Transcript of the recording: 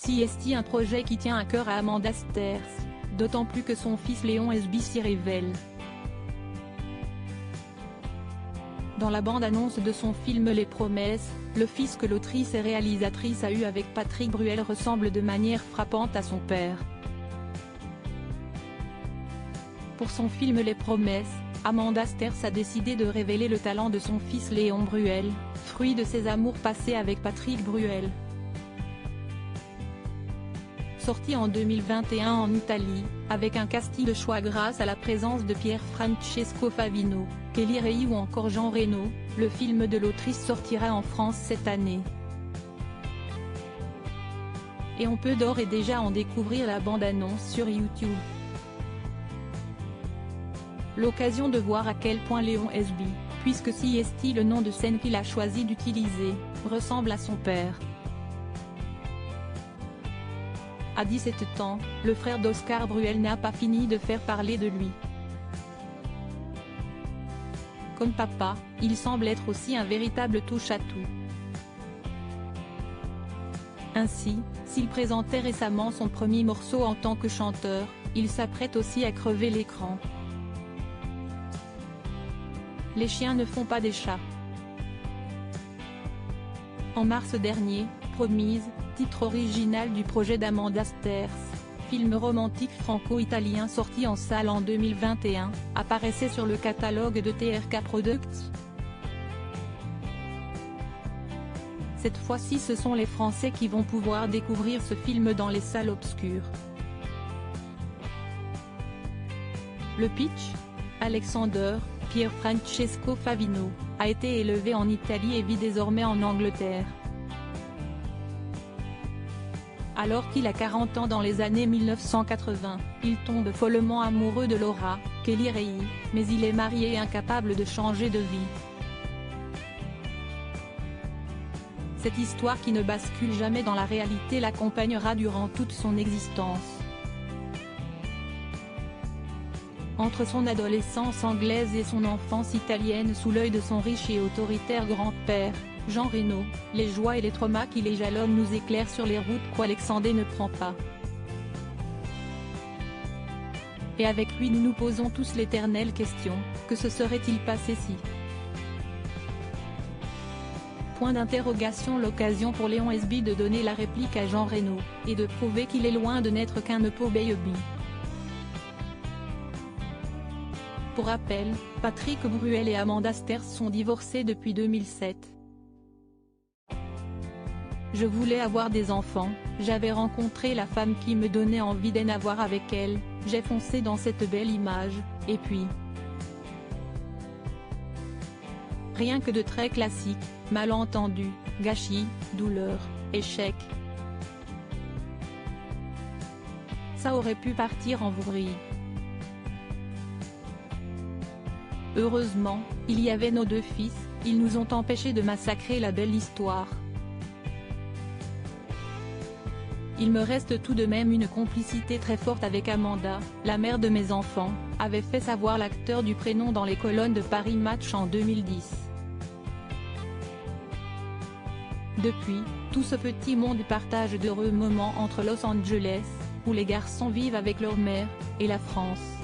CST, un projet qui tient à cœur à Amanda Sterz, d'autant plus que son fils Léon Esby s'y révèle. Dans la bande-annonce de son film Les Promesses, le fils que l'autrice et réalisatrice a eu avec Patrick Bruel ressemble de manière frappante à son père. Pour son film Les Promesses, Amanda Sterz a décidé de révéler le talent de son fils Léon Bruel, fruit de ses amours passés avec Patrick Bruel. Sorti en 2021 en Italie, avec un casting de choix grâce à la présence de Pier Francesco Favino, Kelly Ray ou encore Jean Reno, le film de l'autrice sortira en France cette année. Et on peut d'ores et déjà en découvrir la bande-annonce sur YouTube. L'occasion de voir à quel point Léon Esby, puisque CST le nom de scène qu'il a choisi d'utiliser, ressemble à son père. À 17 ans, le frère d'Oscar Bruel n'a pas fini de faire parler de lui. Comme papa, il semble être aussi un véritable touche-à-tout. Ainsi, s'il présentait récemment son premier morceau en tant que chanteur, il s'apprête aussi à crever l'écran. Les chiens ne font pas des chats. En mars dernier, Promise, titre original du projet d'Amanda Sterz, film romantique franco-italien sorti en salle en 2021, apparaissait sur le catalogue de TRK Products. Cette fois-ci, ce sont les Français qui vont pouvoir découvrir ce film dans les salles obscures. Le pitch ? Alexander, Pier Francesco Favino, a été élevé en Italie et vit désormais en Angleterre. Alors qu'il a 40 ans dans les années 1980, il tombe follement amoureux de Laura, Kelly Ray, mais il est marié et incapable de changer de vie. Cette histoire qui ne bascule jamais dans la réalité l'accompagnera durant toute son existence. Entre son adolescence anglaise et son enfance italienne sous l'œil de son riche et autoritaire grand-père, Jean Reno, les joies et les traumas qui les jalonnent nous éclairent sur les routes qu'Alexandre ne prend pas. Et avec lui nous nous posons tous l'éternelle question, que se serait-il passé si ? Point d'interrogation. L'occasion pour Léon Esby de donner la réplique à Jean Reno, et de prouver qu'il est loin de n'être qu'un Nepo baby. Pour rappel, Patrick Bruel et Amanda Sterz sont divorcés depuis 2007. Je voulais avoir des enfants, j'avais rencontré la femme qui me donnait envie d'en avoir avec elle, j'ai foncé dans cette belle image, et puis… Rien que de très classique, malentendu, gâchis, douleur, échec. Ça aurait pu partir en vrille. Heureusement, il y avait nos deux fils, ils nous ont empêchés de massacrer la belle histoire. Il me reste tout de même une complicité très forte avec Amanda, la mère de mes enfants, avait fait savoir l'acteur du prénom dans les colonnes de Paris Match en 2010. Depuis, tout ce petit monde partage d'heureux moments entre Los Angeles, où les garçons vivent avec leur mère, et la France.